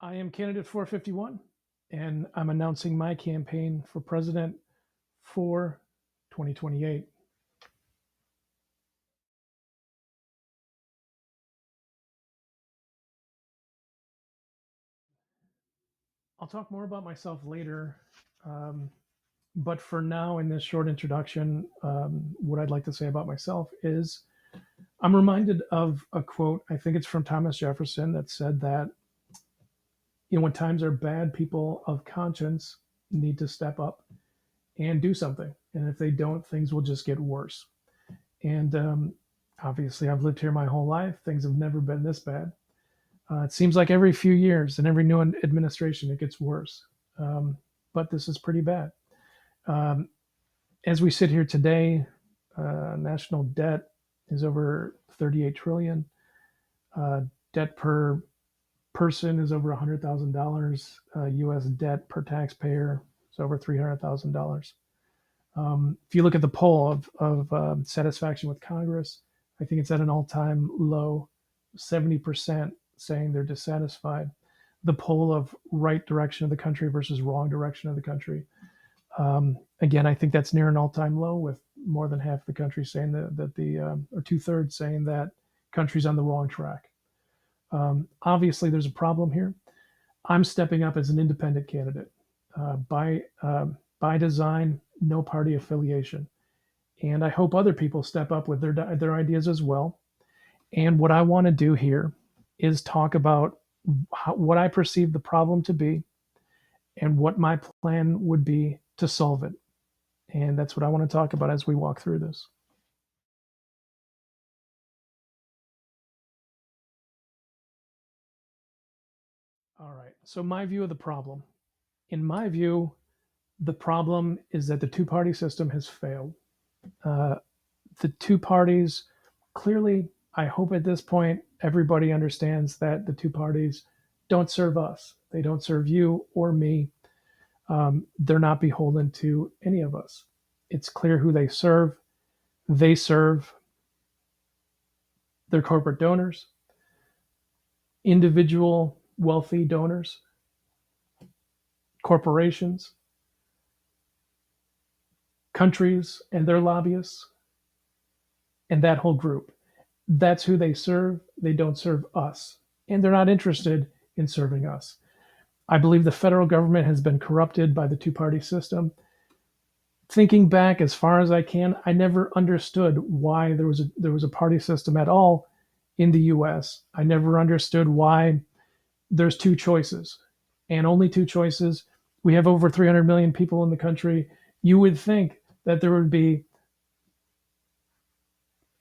I am candidate 451, and I'm announcing my campaign for president for 2028. I'll talk more about myself later, um, but for now, in this short introduction, what I'd like to say about myself is I'm reminded of a quote. I think it's from Thomas Jefferson that said that when times are bad, people of conscience need to step up and do something, and if they don't, things will just get worse. And obviously, I've lived here my whole life. Things have never been this bad. It seems like every few years and every new administration, it gets worse. Um, but this is pretty bad. Um, as we sit here today, national debt is over 38 trillion. Debt per person is over $100,000. U.S. debt per taxpayer is over $300,000. If you look at the poll of satisfaction with Congress, I think it's at an all-time low, 70% saying they're dissatisfied. The poll of right direction of the country versus wrong direction of the country. Again, I think that's near an all-time low, with more than half the country saying that or two-thirds saying that country's on the wrong track. Obviously, there's a problem here. I'm stepping up as an independent candidate by design, no party affiliation, and I hope other people step up with their ideas as well. And what I want to do here is talk about what I perceive the problem to be and what my plan would be to solve it. And that's what I want to talk about as we walk through this. All right. So, my view of the problem. In my view, the problem is that the two party system has failed. Uh, the two parties clearly, I hope at this point, everybody understands that the two parties don't serve us. They don't serve you or me. They're not beholden to any of us. It's clear who they serve. They serve their corporate donors, individual wealthy donors, corporations, countries, and their lobbyists, and that whole group. That's who they serve. They don't serve us, and they're not interested in serving us. I believe the federal government has been corrupted by the two party system. Thinking back as far as I can, I never understood why there was a party system at all in the US. I never understood why there's two choices and only two choices. We have over 300 million people in the country. You would think that there would be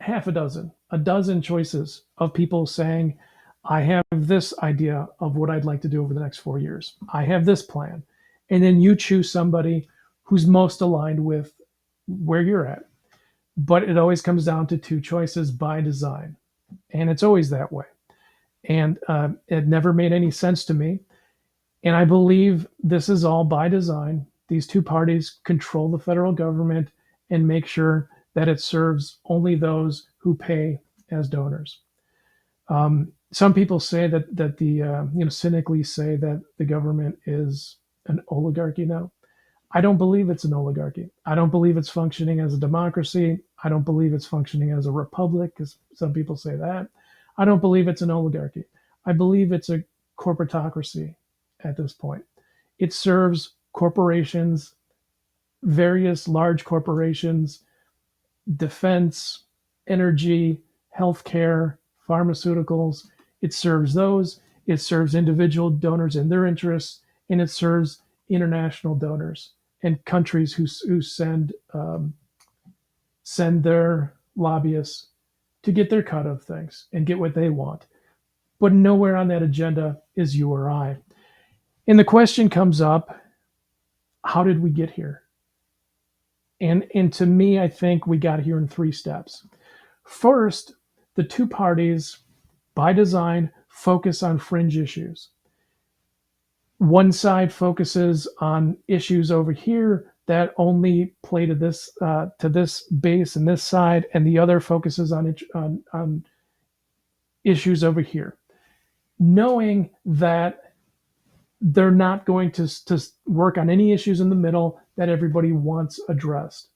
half a dozen choices of people saying, I have this idea of what I'd like to do over the next 4 years. I have this plan. And then you choose somebody who's most aligned with where you're at. But it always comes down to two choices by design. And it's always that way. And it never made any sense to me. And I believe this is all by design. These two parties control the federal government and make sure that it serves only those who pay as donors. Some people say that the cynically say that the government is an oligarchy now. I don't believe it's an oligarchy. I don't believe it's functioning as a democracy. I don't believe it's functioning as a republic, because some people say that. I don't believe it's an oligarchy. I believe it's a corporatocracy at this point. It serves corporations, various large corporations, defense, energy, healthcare, pharmaceuticals. It serves those. It serves individual donors and their interests, and it serves international donors and countries who send their lobbyists to get their cut of things and get what they want. But nowhere on that agenda is you or I. And the question comes up, how did we get here? And to me, I think we got here in three steps. First, the two parties, by design, focus on fringe issues. One side focuses on issues over here that only play to this base and this side, and the other focuses on issues over here, knowing that they're not going to work on any issues in the middle that everybody wants addressed.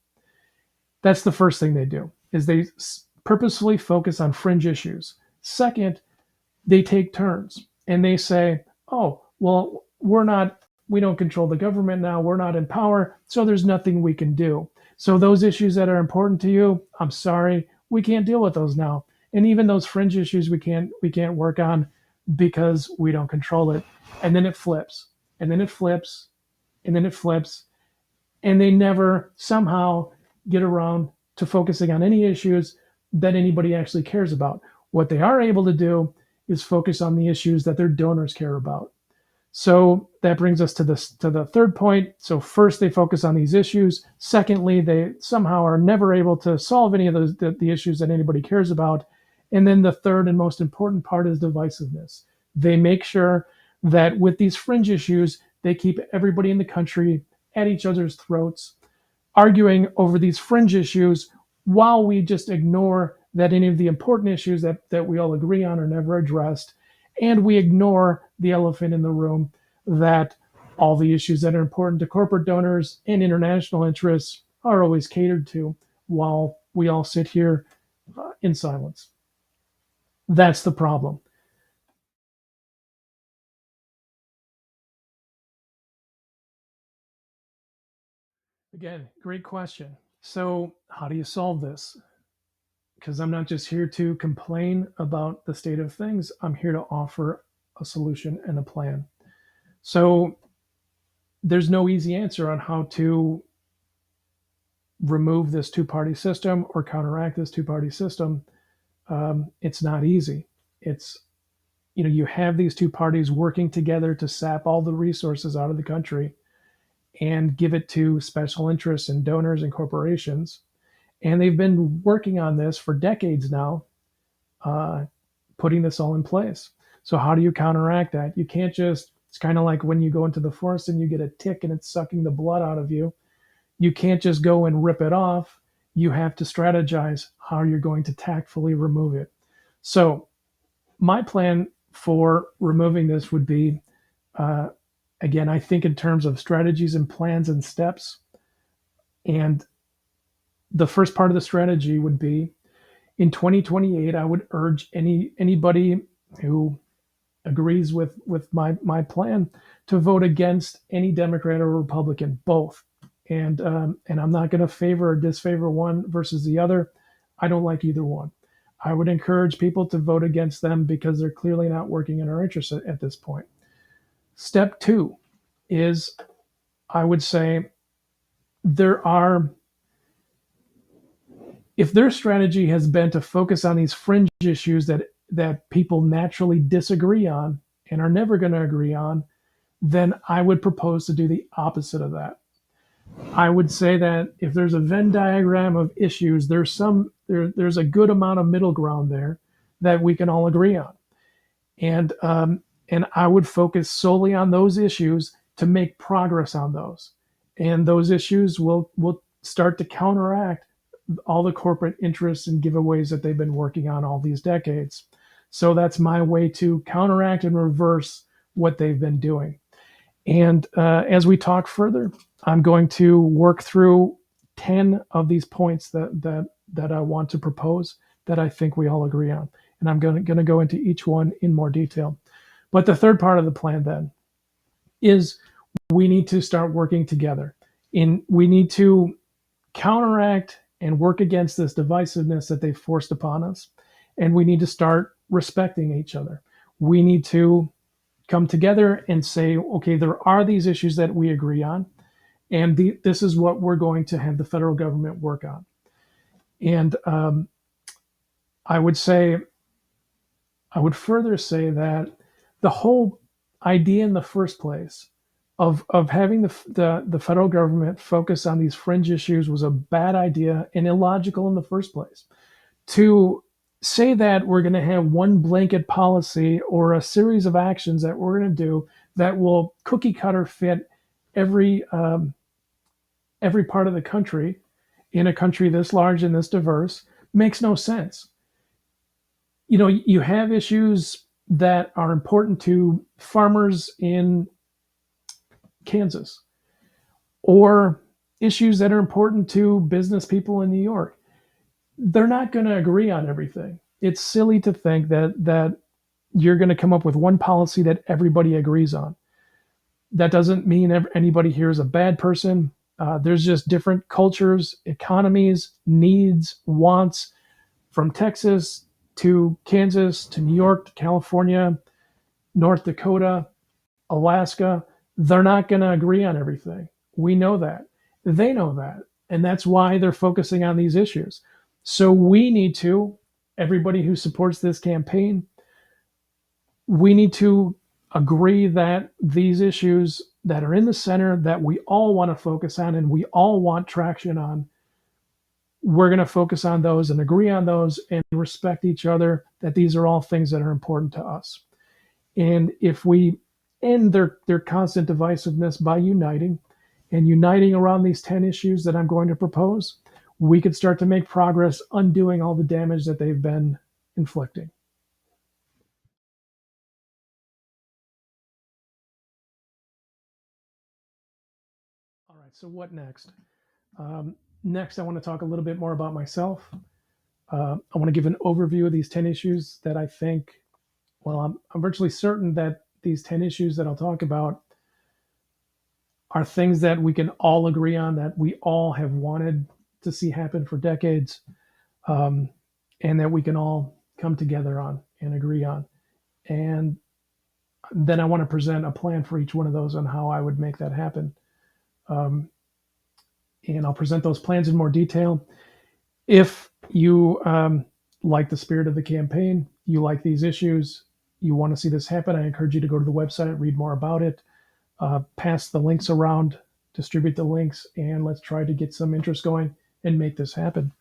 That's the first thing they do is they purposefully focus on fringe issues. Second, they take turns and they say, "Oh, well, we don't control the government now. We're not in power, so there's nothing we can do. So those issues that are important to you, I'm sorry, we can't deal with those now. And even those fringe issues we can't work on because we don't control it." And then it flips. And then it flips. And then it flips. And they never somehow get around to focusing on any issues that anybody actually cares about. What they are able to do is focus on the issues that their donors care about. So that brings us to the third point. So first, they focus on these issues. Secondly, they somehow are never able to solve any of the issues that anybody cares about. And then the third and most important part is divisiveness. They make sure that with these fringe issues, they keep everybody in the country at each other's throats, arguing over these fringe issues while we just ignore that any of the important issues that we all agree on are never addressed. And we ignore the elephant in the room that all the issues that are important to corporate donors and international interests are always catered to while we all sit here in silence. That's the problem. Again, great question. So, how do you solve this? Because I'm not just here to complain about the state of things, I'm here to offer a solution and a plan. So, there's no easy answer on how to remove this two party system or counteract this two party system. It's not easy. It's, you have these two parties working together to sap all the resources out of the country and give it to special interests and donors and corporations. And they've been working on this for decades now, uh, putting this all in place. So, how do you counteract that? You can't just, it's kind of like when you go into the forest and you get a tick and it's sucking the blood out of you. You can't just go and rip it off. You have to strategize how you're going to tactfully remove it. So, my plan for removing this would be, uh, again, I think in terms of strategies and plans and steps. And the first part of the strategy would be in 2028, I would urge anybody who agrees with my plan to vote against any Democrat or Republican, both. And I'm not going to favor or disfavor one versus the other. I don't like either one. I would encourage people to vote against them because they're clearly not working in our interest at this point. Step two is, I would say, there are, if their strategy has been to focus on these fringe issues that people naturally disagree on and are never going to agree on, then I would propose to do the opposite of that. I would say that if there's a Venn diagram of issues, there's a good amount of middle ground there that we can all agree on, and I would focus solely on those issues to make progress on those, and those issues will start to counteract all the corporate interests and giveaways that they've been working on all these decades. So that's my way to counteract and reverse what they've been doing. And as we talk further, I'm going to work through 10 of these points that I want to propose that I think we all agree on. And I'm going to go into each one in more detail. But the third part of the plan then is we need to start working together. We need to counteract and work against this divisiveness that they've forced upon us. And we need to start respecting each other. We need to come together and say, okay, there are these issues that we agree on, and this is what we're going to have the federal government work on. And I would say, I would further say that the whole idea in the first place of having the federal government focus on these fringe issues was a bad idea and illogical in the first place. To say that we're going to have one blanket policy or a series of actions that we're going to do that will cookie cutter fit every part of the country in a country this large and this diverse makes no sense. You have issues that are important to farmers in Kansas, or issues that are important to business people in New York. They're not going to agree on everything. It's silly to think that you're going to come up with one policy that everybody agrees on. That doesn't mean anybody here is a bad person. There's just different cultures, economies, needs, wants from Texas to Kansas to New York to California, North Dakota, Alaska. They're not going to agree on everything. We know that. They know that. And that's why they're focusing on these issues. So we need to, everybody who supports this campaign, we need to agree that these issues that are in the center that we all want to focus on and we all want traction on, we're going to focus on those and agree on those and respect each other, that these are all things that are important to us. And if we end their constant divisiveness by uniting around these 10 issues that I'm going to propose, we could start to make progress undoing all the damage that they've been inflicting. All right, so what next? Next, I want to talk a little bit more about myself. I want to give an overview of these 10 issues that I think, well, I'm virtually certain that these 10 issues that I'll talk about are things that we can all agree on, that we all have wanted to see happen for decades, um, and that we can all come together on and agree on. And then I want to present a plan for each one of those on how I would make that happen. Um, and I'll present those plans in more detail. If you like the spirit of the campaign, you like these issues, you want to see this happen, I encourage you to go to the website, read more about it, pass the links around, distribute the links, and let's try to get some interest going and make this happen.